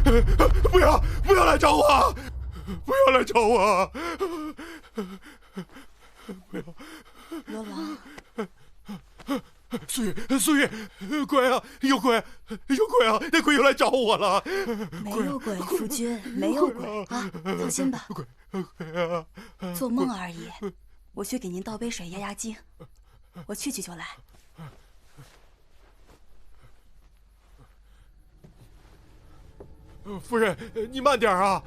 不要来找我，不要来找我，不要！罗王，苏月，鬼啊，有鬼啊！那鬼又来找我了。没有鬼，夫君，没有鬼啊，放心吧。鬼啊！做梦而已。我去给您倒杯水压压惊，我去就来。夫人，你慢点啊！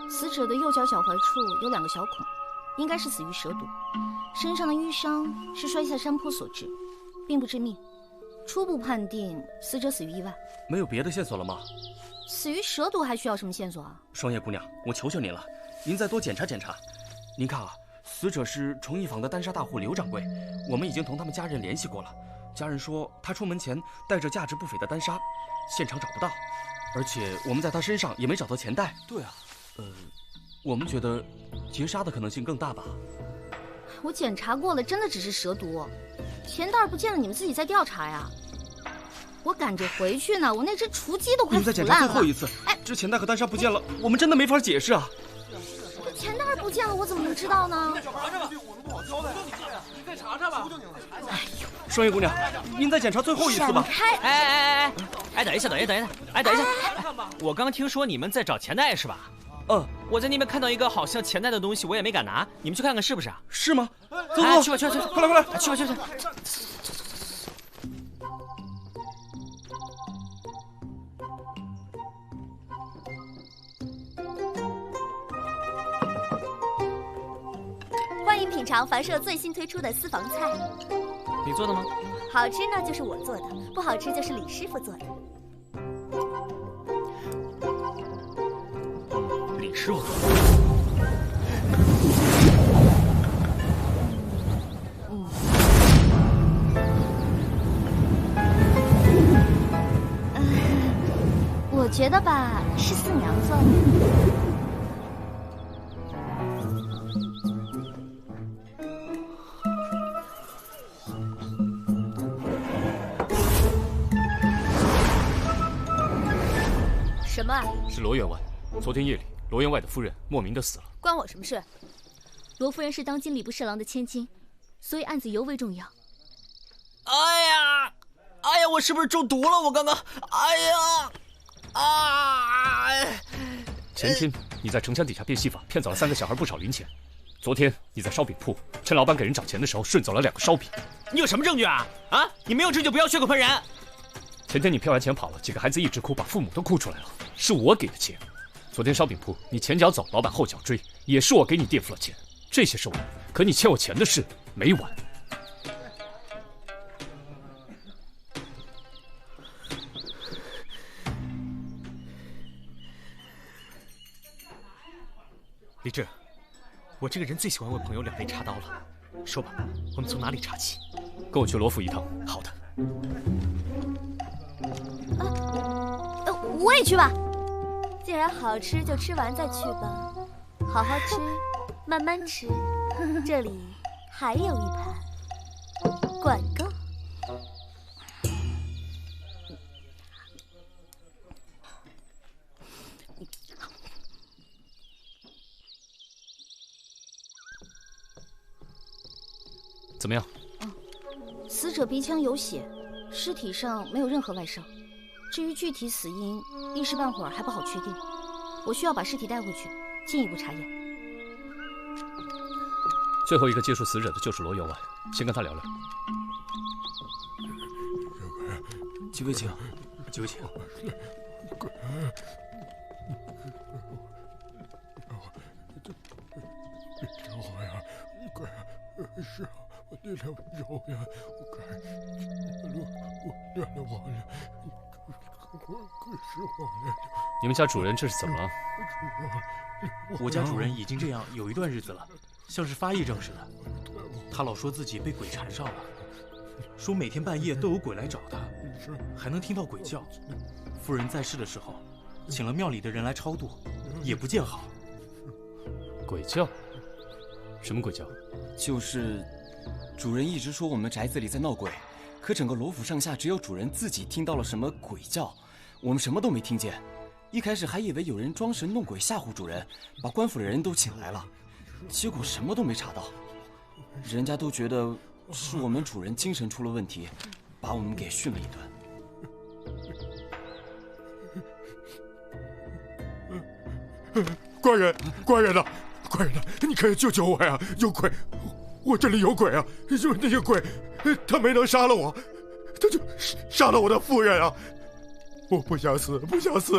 死者的右脚脚踝处有2个小孔，应该是死于蛇毒。身上的淤伤是摔下山坡所致，并不致命。初步判定死者死于意外。没有别的线索了吗？死于蛇毒还需要什么线索啊？双叶姑娘，我求求您了，您再多检查检查。您看啊，死者是崇义坊的丹纱大户刘掌柜，我们已经同他们家人联系过了。家人说他出门前带着价值不菲的丹纱，现场找不到，而且我们在他身上也没找到钱袋。对啊，我们觉得劫杀的可能性更大吧。我检查过了，真的只是蛇毒，钱袋不见了，你们自己再调查呀。我赶着回去呢，我那只雏鸡都快腐烂了。你们再检查最后一次。哎，这钱袋和丹纱不见了，我们真的没法解释啊。钱袋不见了，我怎么能知道呢？查查吧，我们不好交代。你再查查吧。哎呦，双叶姑娘，您再检查最后一次吧。闪开！哎，等一下，等一下，我刚听说你们在找钱袋是吧？我在那边看到一个好像钱袋的东西，我也没敢拿，你们去看看是不是啊？是吗？走，去吧，快来，去。欢迎品尝凡社最新推出的私房菜。你做的吗？好吃呢就是我做的，不好吃就是李师傅做的。李师傅做的。我觉得吧，是四娘做的。什么啊？是罗员外。昨天夜里，罗员外的夫人莫名的死了。关我什么事？罗夫人是当今礼部侍郎的千金，所以案子尤为重要。哎呀，我是不是中毒了？我刚刚，前天你在城墙底下变戏法，骗走了3个小孩不少零钱。昨天你在烧饼铺，趁老板给人找钱的时候顺走了2个烧饼。你有什么证据啊？你没有证据不要血口喷人。前天你骗完钱跑了，几个孩子一直哭，把父母都哭出来了，是我给的钱。昨天烧饼铺你前脚走，老板后脚追，也是我给你垫付了钱。这些是完，可你欠我钱的事没完。李治，我这个人最喜欢为朋友两肋插刀了。说吧，我们从哪里查起？跟我去罗府一趟。好的。我也去吧。既然好吃，就吃完再去吧。好好吃，慢慢吃。这里还有一盘，管够。怎么样？死者鼻腔有血，尸体上没有任何外伤。至于具体死因，一时半会儿还不好确定。我需要把尸体带回去，进一步查验。最后一个接触死者的就是罗员外，先跟他聊聊。几位请，几位请。找我呀，是啊，我那条肉呀，我原谅我了，是我了。你们家主人这是怎么了？我家主人已经这样有一段日子了，像是发癔症似的。他老说自己被鬼缠上了，说每天半夜都有鬼来找他，还能听到鬼叫。夫人在世的时候，请了庙里的人来超度，也不见好。鬼叫？什么鬼叫？就是主人一直说我们宅子里在闹鬼，可整个罗府上下只有主人自己听到了什么鬼叫，我们什么都没听见。一开始还以为有人装神弄鬼吓唬主人，把官府的人都请来了，结果什么都没查到。人家都觉得是我们主人精神出了问题，把我们给训了一顿。官人呐，官人呐，你可以救救我呀！有鬼，我这里有鬼啊！就是那个鬼，他没能杀了我，他就杀了我的夫人啊！我不想死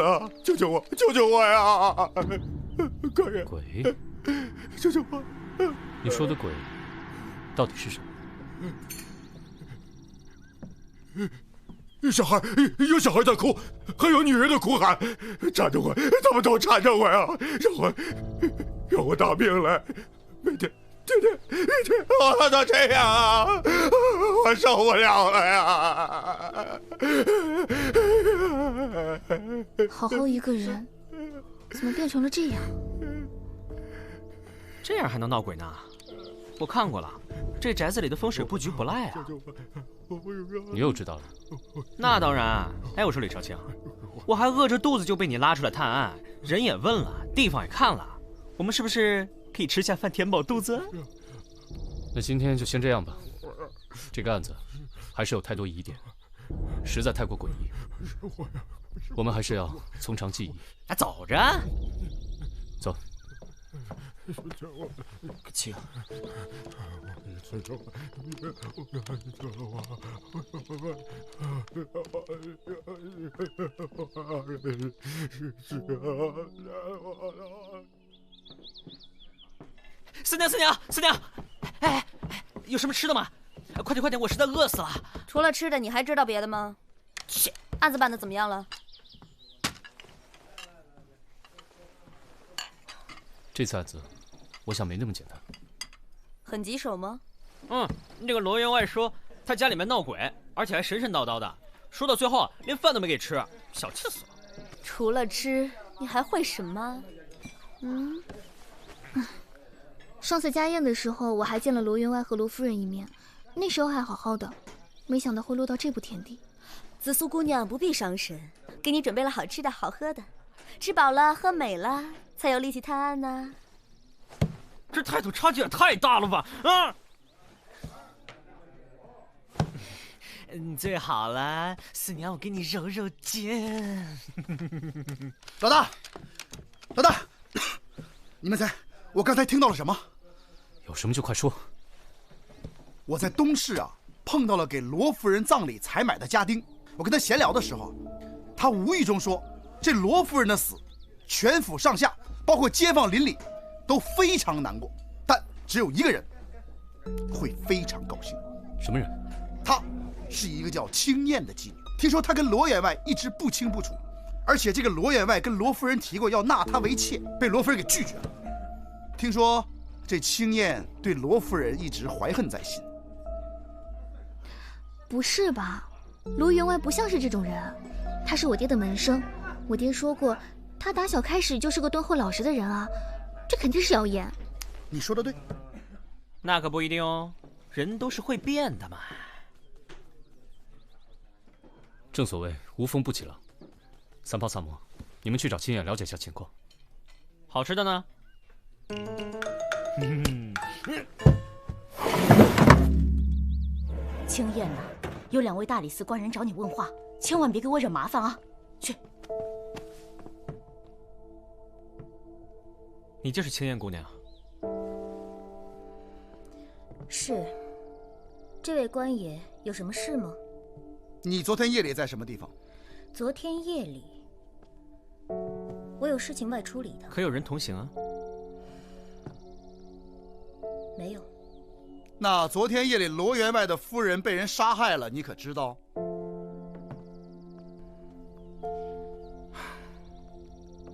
啊！救救我呀！官人，鬼，救救我！你说的鬼到底是什么？有小孩在哭，还有女人的哭喊，缠着我，他们都缠着我呀，让我打命来，每天我都这样啊，我受不了了呀！好好一个人，怎么变成了这样？这样还能闹鬼呢？我看过了，这宅子里的风水布局不赖啊。你又知道了？那当然。哎，我说李少卿，我还饿着肚子就被你拉出来探案，人也问了，地方也看了，我们是不是可以吃下饭填饱肚子？那今天就先这样吧。这个案子还是有太多疑点，实在太过诡异，我们还是要从长计议。啊，走着，走。请。四娘，哎，有什么吃的吗？快点，我实在饿死了。除了吃的，你还知道别的吗？切，案子办得怎么样了？这次案子，我想没那么简单。很棘手吗？那个罗员外说他家里面闹鬼，而且还神神叨叨的，说到最后连饭都没给吃，小气死了。除了吃，你还会什么？上次家宴的时候，我还见了罗员外和罗夫人一面，那时候还好好的，没想到会落到这步田地。紫苏姑娘不必伤神，给你准备了好吃的好喝的，吃饱了喝美了，才有力气探案呢。这态度差距也太大了吧！最好了，四娘，我给你揉揉肩。老大，你们猜我刚才听到了什么？有什么就快说。我在东市碰到了给罗夫人葬礼采买的家丁，我跟他闲聊的时候，他无意中说，这罗夫人的死，全府上下，包括街坊邻里，都非常难过，但只有一个人会非常高兴。什么人？她是一个叫青燕的妓女，听说她跟罗员外一直不清不楚，而且这个罗员外跟罗夫人提过要纳她为妾，被罗夫人给拒绝了。听说这青燕对罗夫人一直怀恨在心。不是吧？罗员外不像是这种人，他是我爹的门生。我爹说过，他打小开始就是个敦厚老实的人啊，这肯定是谣言。你说的对。那可不一定哦，人都是会变的嘛。正所谓无风不起浪。三炮、萨摩，你们去找青燕了解一下情况。好吃的呢？青燕呐，有2位大理寺官人找你问话，千万别给我惹麻烦啊！去。你就是青燕姑娘？是。这位官爷有什么事吗？你昨天夜里在什么地方？昨天夜里，我有事情外出里的。可有人同行啊？没有。那昨天夜里罗员外的夫人被人杀害了，你可知道？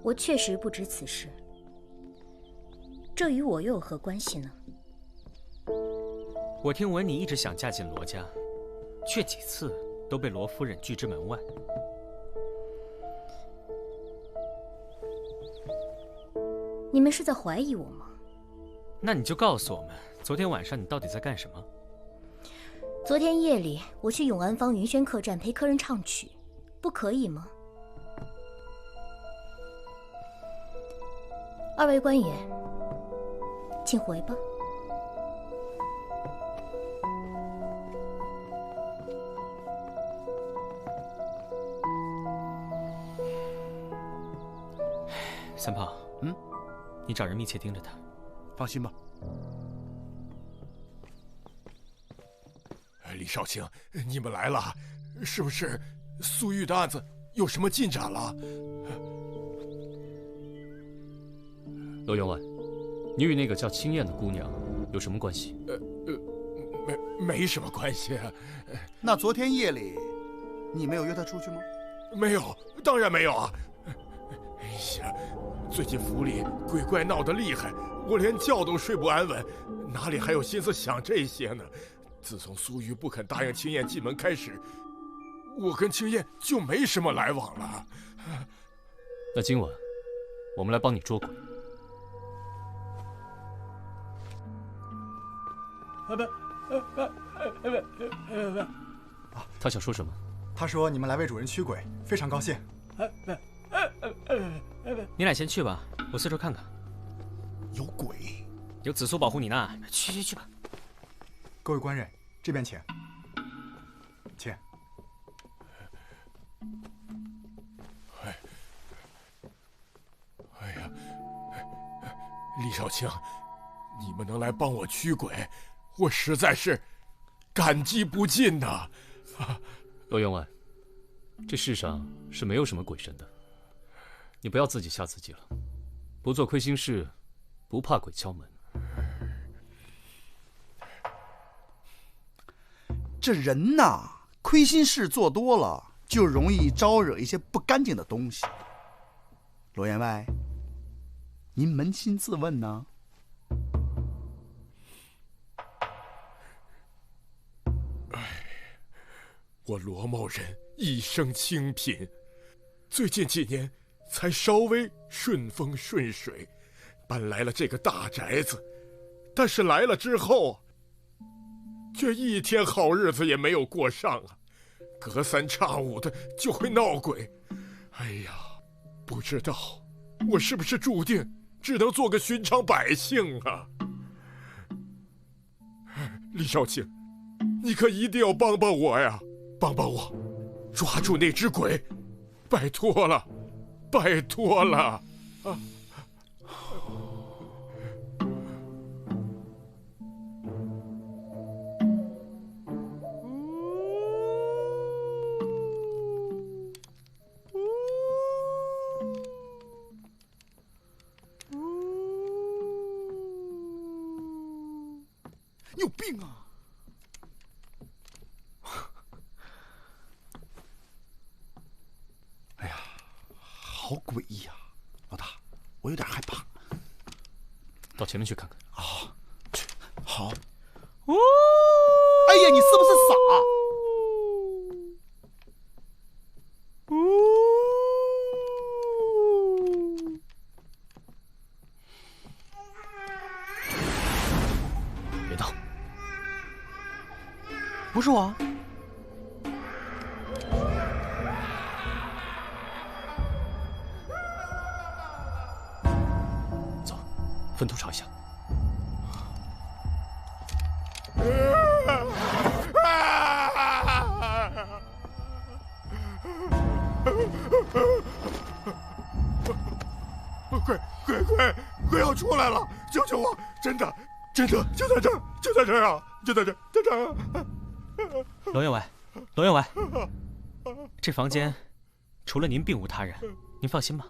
我确实不知此事，这与我又有何关系呢？我听闻你一直想嫁进罗家，却几次都被罗夫人拒之门外。你们是在怀疑我吗？那你就告诉我们，昨天晚上你到底在干什么？昨天夜里，我去永安坊云轩客栈陪客人唱曲，不可以吗？2位官爷，请回吧。三炮，你找人密切盯着他。放心吧。李少卿，你们来了，是不是苏玉的案子有什么进展了？罗员外，你与那个叫青燕的姑娘有什么关系？没什么关系啊。那昨天夜里，你没有约她出去吗？没有，当然没有啊。哎呀，最近府里鬼怪闹得厉害，我连觉都睡不安稳，哪里还有心思想这些呢？自从苏玉不肯答应青燕进门开始，我跟青燕就没什么来往了。那今晚我们来帮你捉鬼。他想说什么？他说你们来为主人驱鬼，非常高兴。你俩先去吧，我四处看看。有鬼？有紫苏保护你呢。去吧。各位官人，这边请。请。哎呀，李少卿，你们能来帮我驱鬼，我实在是感激不尽呐。罗员外，这世上是没有什么鬼神的，你不要自己吓自己了。不做亏心事，不怕鬼敲门。这人呐，亏心事做多了，就容易招惹一些不干净的东西。罗员外，您扪心自问呢？我罗某人一生清贫，最近几年才稍微顺风顺水，搬来了这个大宅子。但是来了之后，却一天好日子也没有过上啊，隔三差五的就会闹鬼。哎呀，不知道我是不是注定只能做个寻常百姓啊？李少卿，你可一定要帮帮我呀！帮帮我，抓住那只鬼，拜托了，拜托了！啊！你有病啊！好诡异呀，老大，我有点害怕。到前面去看看。啊，去，好。哎呀，你是不是傻？别闹！不是我。走，分头查一下。鬼要出来了！救救我！真的，就在这儿，就在这儿啊！就在这儿，在这儿。罗员外，罗员外，这房间除了您并无他人，您放心吧。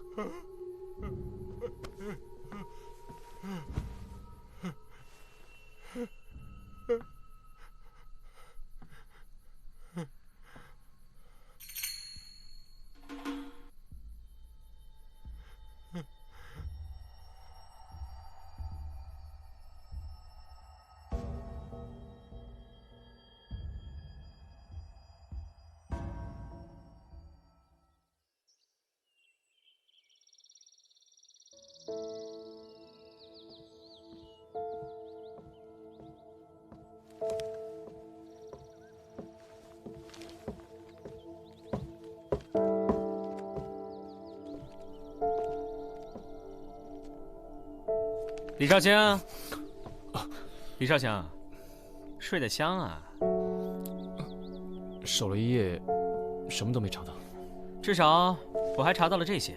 李少卿，李少卿，睡得香啊！守了一夜，什么都没查到。至少我还查到了这些，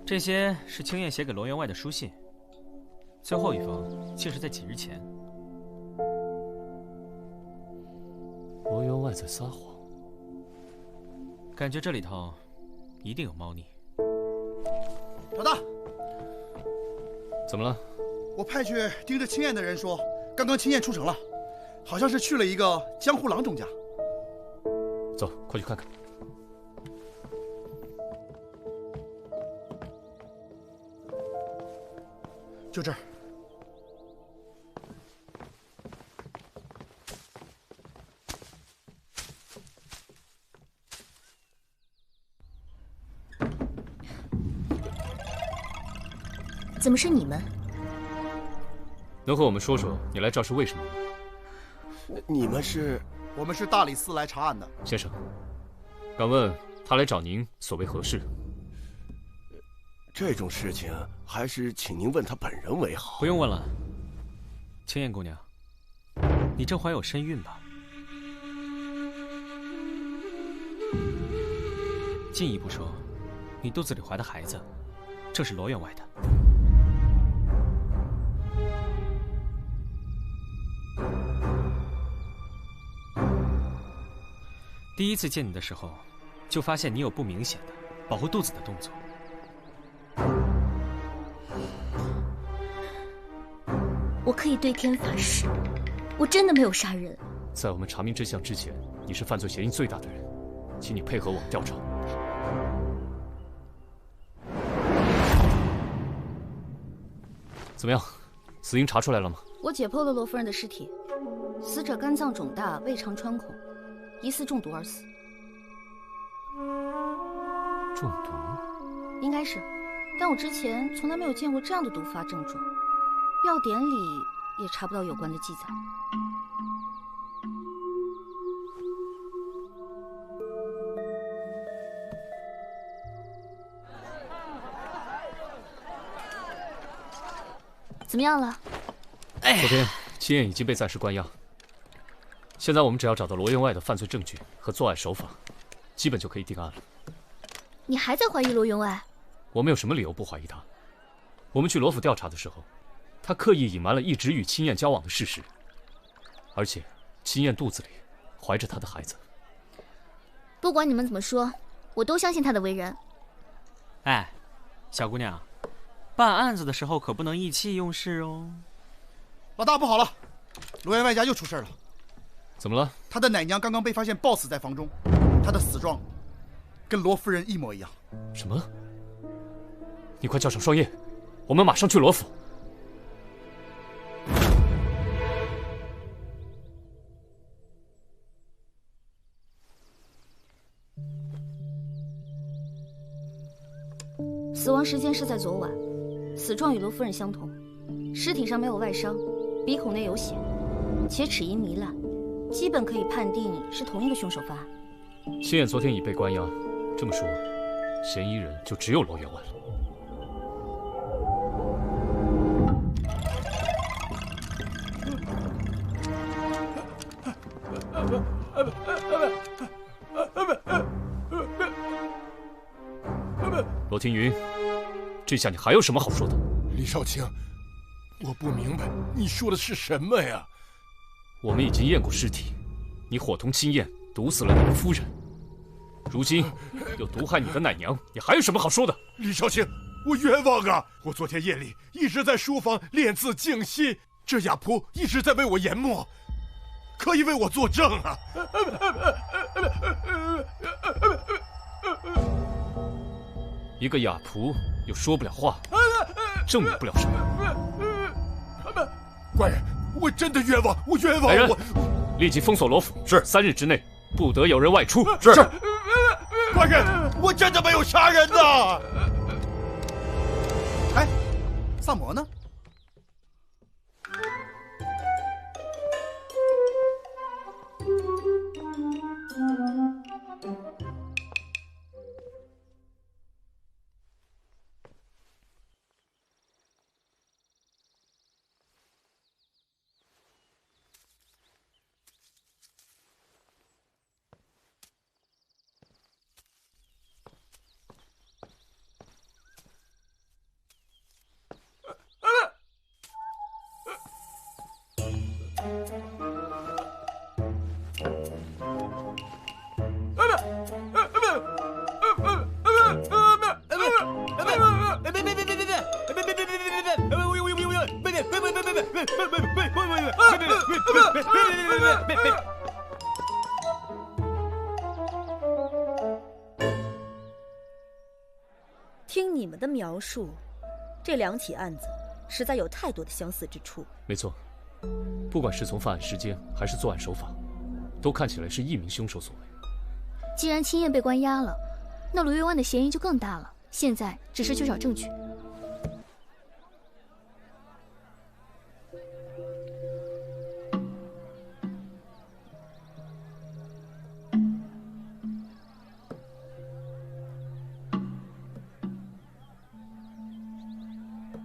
这些是青燕写给罗员外的书信。最后一封竟是在几日前。罗员外在撒谎，感觉这里头一定有猫腻。老大，怎么了？我派去盯着青燕的人说，刚刚青燕出城了，好像是去了一个江湖郎中家。走，快去看看。就这儿。怎么是你们？能和我们说说你来这是为什么吗？你们是？我们是大理寺来查案的。先生，敢问他来找您所为何事？这种事情还是请您问他本人为好。不用问了，青燕姑娘，你正怀有身孕吧？进一步说，你肚子里怀的孩子，正是罗员外的。第一次见你的时候，就发现你有不明显的保护肚子的动作。我可以对天发誓，我真的没有杀人。在我们查明真相之前，你是犯罪嫌疑最大的人，请你配合我们调查。怎么样，死因查出来了吗？我解剖了罗夫人的尸体，死者肝脏肿大，胃肠穿孔，疑似中毒而死。中毒？应该是，但我之前从来没有见过这样的毒发症状，药典里也查不到有关的记载。怎么样了？昨天青燕已经被暂时关押，现在我们只要找到罗员外的犯罪证据和作案手法，基本就可以定案了。你还在怀疑罗员外？我们有什么理由不怀疑他？我们去罗府调查的时候，他刻意隐瞒了一直与青燕交往的事实，而且青燕肚子里怀着他的孩子。不管你们怎么说，我都相信他的为人。哎，小姑娘，办案子的时候可不能意气用事哦。老大，不好了，罗员外家又出事了。怎么了？他的奶娘刚刚被发现暴死在房中，她的死状跟罗夫人一模一样。什么？你快叫上双叶，我们马上去罗府。亡时间是在昨晚，死状与罗夫人相同，尸体上没有外伤，鼻孔内有血，且齿龈糜烂，基本可以判定是同一个凶手犯案。青燕昨天已被关押，这么说，嫌疑人就只有罗员外了。罗庭云，这下你还有什么好说的？李少卿，我不明白你说的是什么呀？我们已经验过尸体，你伙同青燕毒死了你的夫人，如今又毒害你的奶娘，你还有什么好说的？李少卿，我冤枉啊！我昨天夜里一直在书房练字静心，这哑仆一直在为我研墨，可以为我作证啊！一个哑仆又说不了话，证明不了什么。官人，我真的冤枉，我冤枉！来人，我立即封锁罗府，是3日之内不得有人外出。是。官人，我真的没有杀人呐！哎，萨摩呢？听你们的描述，这2起案子实在有太多的相似之处。没错，不管是从犯案时间还是作案手法，都看起来是一名凶手所为。既然青燕被关押了，那罗员外的嫌疑就更大了。现在只是缺少证据。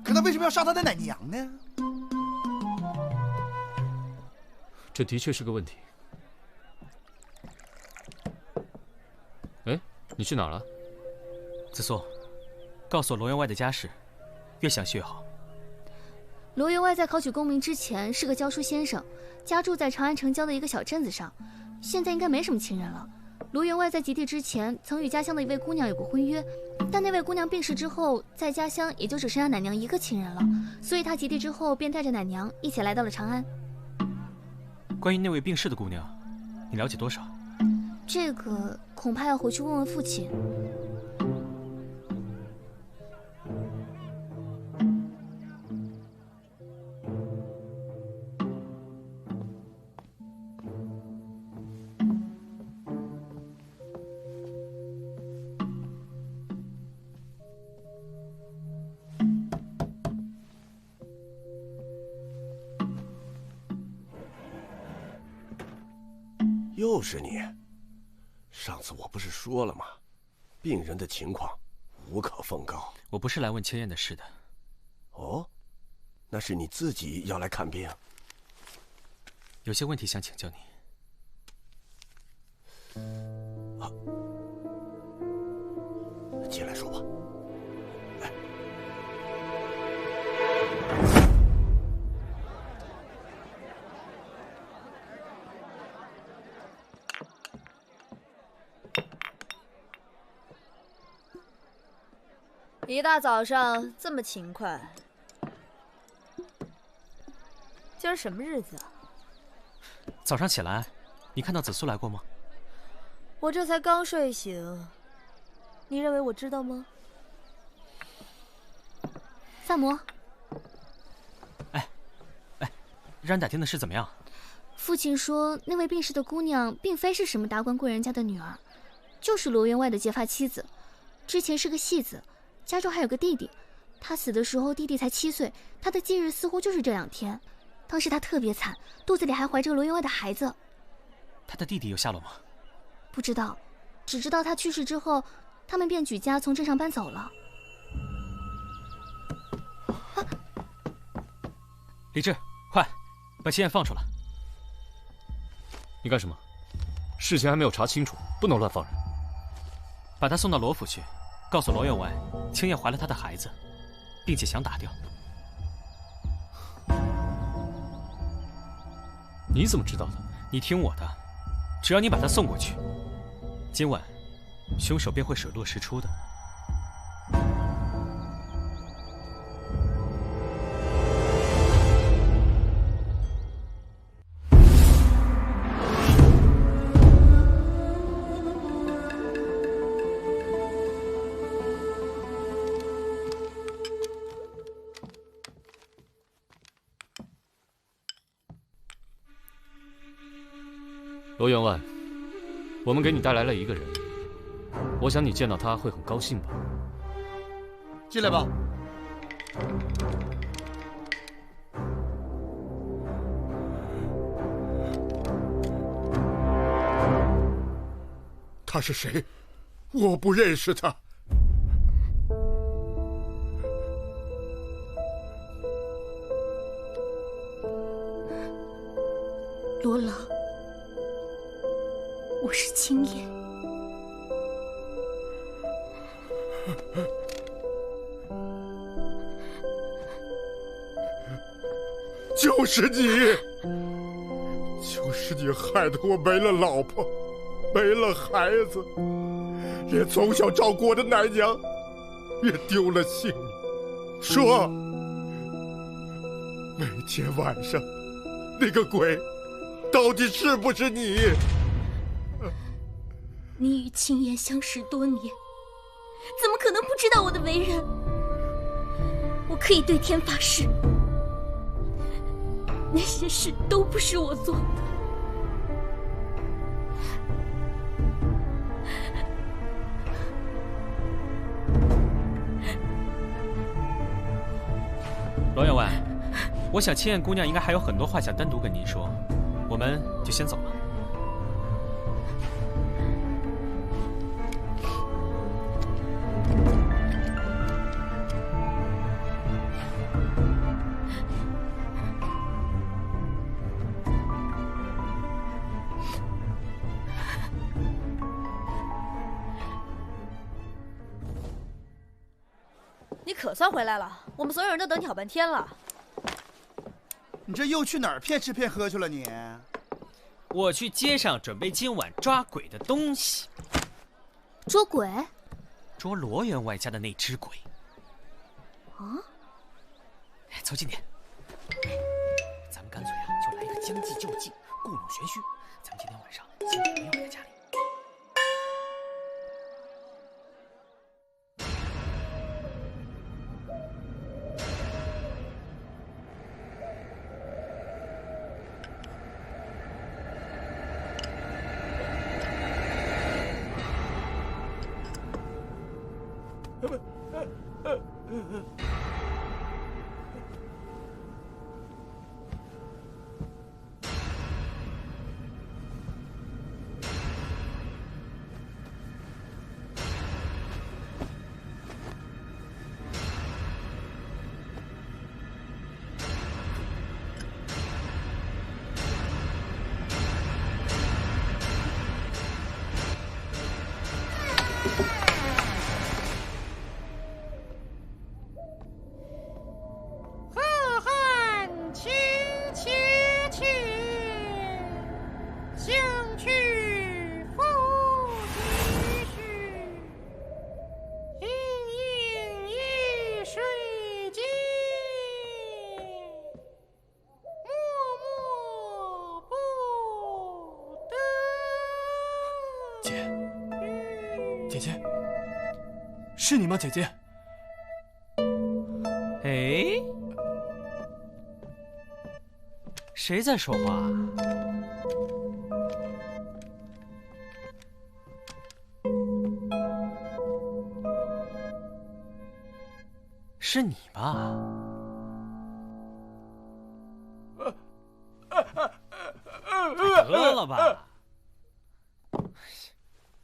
可他为什么要杀他的奶娘呢？这的确是个问题。哎，你去哪儿了？子苏，告诉我罗员外的家世，越详细越好。罗员外在考取功名之前是个教书先生，家住在长安城郊的一个小镇子上，现在应该没什么亲人了。罗员外在及第之前曾与家乡的一位姑娘有过婚约，但那位姑娘病逝之后，在家乡也就只剩下奶娘一个亲人了，所以他及第之后便带着奶娘一起来到了长安。关于那位病逝的姑娘，你了解多少？这个恐怕要回去问问父亲。又是你！上次我不是说了吗？病人的情况无可奉告。我不是来问千燕的事的。哦，那是你自己要来看病。有些问题想请教你。啊，进来说吧。来。一大早上这么勤快，今儿什么日子啊？早上起来，你看到子苏来过吗？我这才刚睡醒，你认为我知道吗？萨摩，哎，让人打听的事怎么样？父亲说，那位病逝的姑娘并非是什么达官贵人家的女儿，就是罗员外的结发妻子，之前是个戏子。家中还有个弟弟，他死的时候弟弟才7岁，他的忌日似乎就是这2天。当时他特别惨，肚子里还怀着罗员外的孩子。他的弟弟有下落吗？不知道，只知道他去世之后，他们便举家从镇上搬走了。李治，快把秦燕放出来！你干什么？事情还没有查清楚，不能乱放人。把他送到罗府去，告诉罗员外，青燕怀了他的孩子，并且想打掉。你怎么知道的？你听我的，只要你把他送过去，今晚凶手便会水落石出的。罗员外，我们给你带来了一个人，我想你见到他会很高兴吧？进来吧。他是谁？我不认识他。罗老，我是青燕。就是你，就是你害得我没了老婆，没了孩子，连从小照顾我的奶娘也丢了性命。说，每天晚上那个鬼到底是不是你？你与青燕相识多年，怎么可能不知道我的为人？我可以对天发誓，那些事都不是我做的。罗员外，我想青燕姑娘应该还有很多话想单独跟您说，我们就先走了。你可算回来了，我们所有人都等你好半天了。你这又去哪儿骗吃骗喝去了你？我去街上准备今晚抓鬼的东西。捉鬼？捉罗员外家的那只鬼。啊？凑近点。咱们干脆就来一个将计就计，故弄玄虚。咱们今天晚上先去罗员外的家里。姐姐，是你吗，姐姐？哎，谁在说话啊？是你吧？得了吧！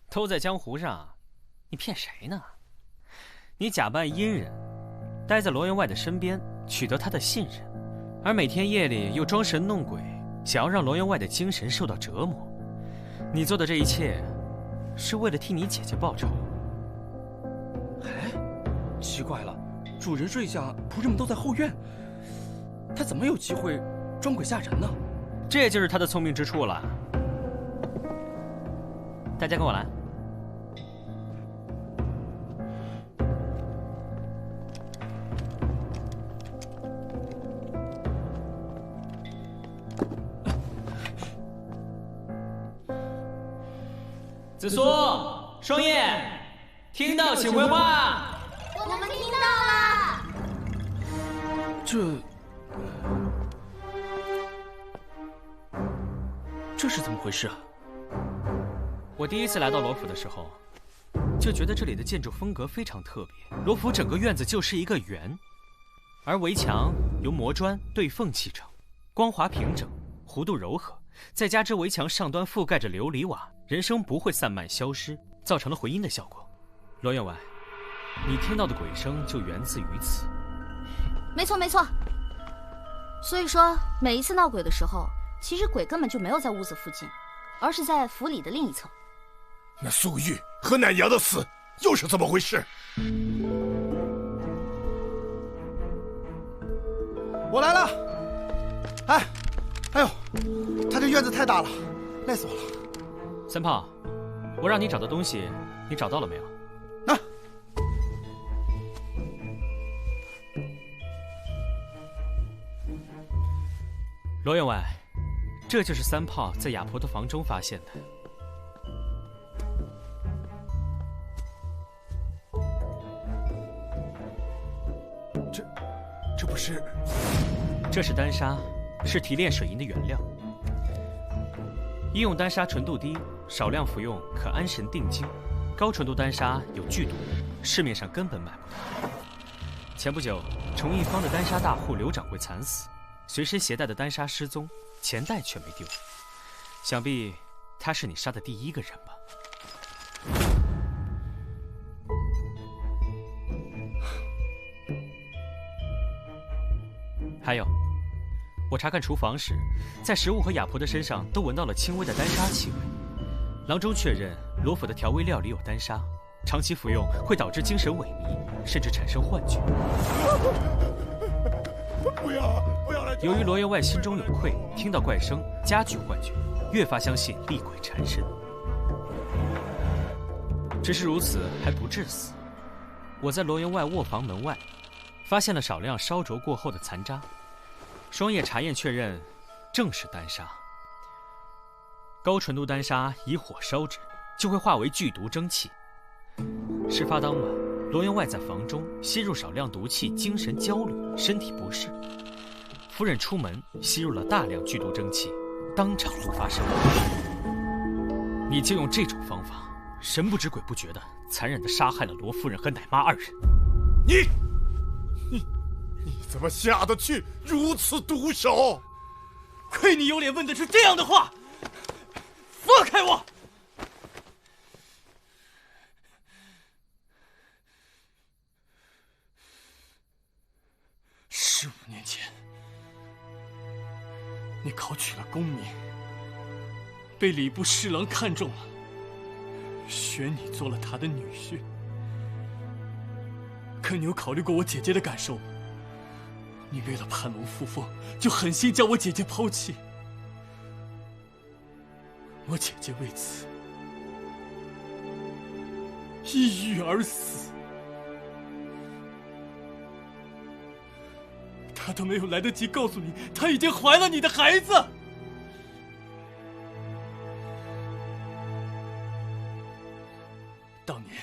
都在江湖上，你骗谁呢？你假扮阴人，待在罗员外的身边，取得他的信任，而每天夜里又装神弄鬼，想要让罗员外的精神受到折磨。你做的这一切，是为了替你姐姐报仇。哎，奇怪了，主人睡下，仆人们都在后院，他怎么有机会装鬼吓人呢？这就是他的聪明之处了。大家跟我来。紫苏、双叶，听到请回话。我们听到了。这是怎么回事啊？我第一次来到罗府的时候，就觉得这里的建筑风格非常特别。罗府整个院子就是一个圆，而围墙由磨砖对缝砌成，光滑平整，弧度柔和，再加之围墙上端覆盖着琉璃瓦，人声不会散漫消失，造成了回音的效果。罗员外，你听到的鬼声就源自于此。没错没错。所以说，每一次闹鬼的时候，其实鬼根本就没有在屋子附近，而是在府里的另一侧。那素玉和奶娘的死又是怎么回事？我来了。哎呦，他这院子太大了，累死我了。三炮，我让你找的东西，你找到了没有？啊！罗员外，这就是三炮在亚婆的房中发现的。这不是？这是丹砂，是提炼水银的原料。医用丹砂纯度低，少量服用可安神定惊。高纯度丹砂有剧毒，市面上根本买不到。前不久，崇义坊的丹砂大户刘掌柜惨死，随身携带的丹砂失踪，钱袋却没丢。想必他是你杀的第一个人吧？还有，我查看厨房时，在食物和亚婆的身上都闻到了轻微的丹砂气味。郎中确认罗府的调味料里有丹砂，长期服用会导致精神萎靡，甚至产生幻觉。不要来！由于罗员外心中有愧，听到怪声加剧幻觉，越发相信厉鬼缠身。只是如此还不致死。我在罗员外卧房门外发现了少量烧灼过后的残渣，双叶查验确认，正是丹砂。高纯度丹砂以火烧之，就会化为剧毒蒸汽。事发当晚，罗员外在房中吸入少量毒气，精神焦虑，身体不适。夫人出门吸入了大量剧毒蒸汽，当场突发身亡。你就用这种方法，神不知鬼不觉的残忍地杀害了罗夫人和奶妈二人。你怎么下得去如此毒手？亏你有脸问得出这样的话！放开我！15年前，你考取了功名，被礼部侍郎看中了，选你做了他的女婿。可你有考虑过我姐姐的感受吗？你为了攀龙附凤，就狠心将我姐姐抛弃。我姐姐为此抑郁而死，她都没有来得及告诉你，她已经怀了你的孩子。当年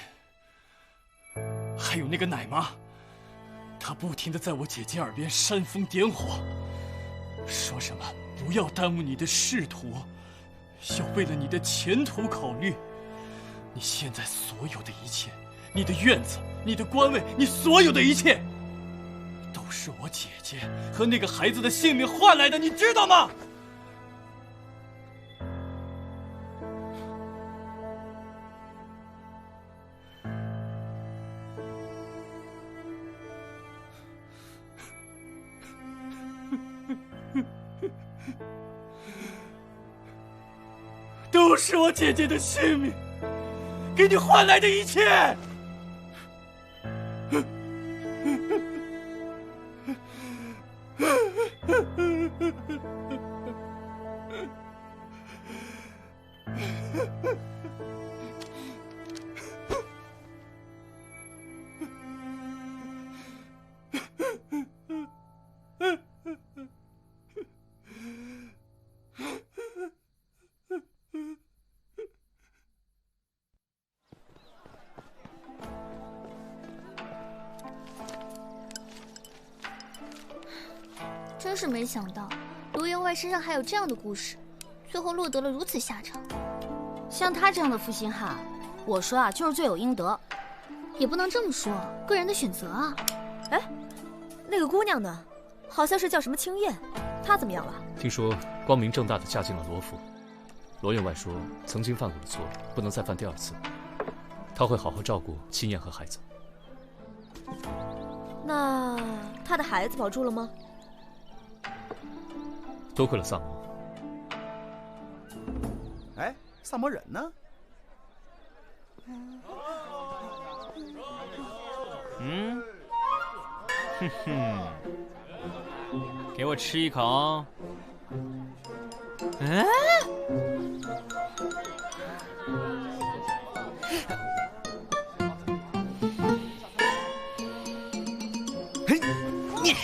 还有那个奶妈，她不停地在我姐姐耳边煽风点火，说什么不要耽误你的仕途，要为了你的前途考虑。你现在所有的一切，你的院子，你的官位，你所有的一切，都是我姐姐和那个孩子的性命换来的，你知道吗？都是我姐姐的性命，给你换来的一切。真是没想到，卢员外身上还有这样的故事，最后落得了如此下场。像他这样的负心汉，我说啊，就是罪有应得。也不能这么说，个人的选择啊。哎，那个姑娘呢？好像是叫什么青燕，她怎么样了？听说光明正大的嫁进了罗府。罗员外说，曾经犯过的错，不能再犯第二次。他会好好照顾青燕和孩子。那她的孩子保住了吗？多亏了萨摩。哎，萨摩忍呢？嗯，哼哼，给我吃一口。嗯。你。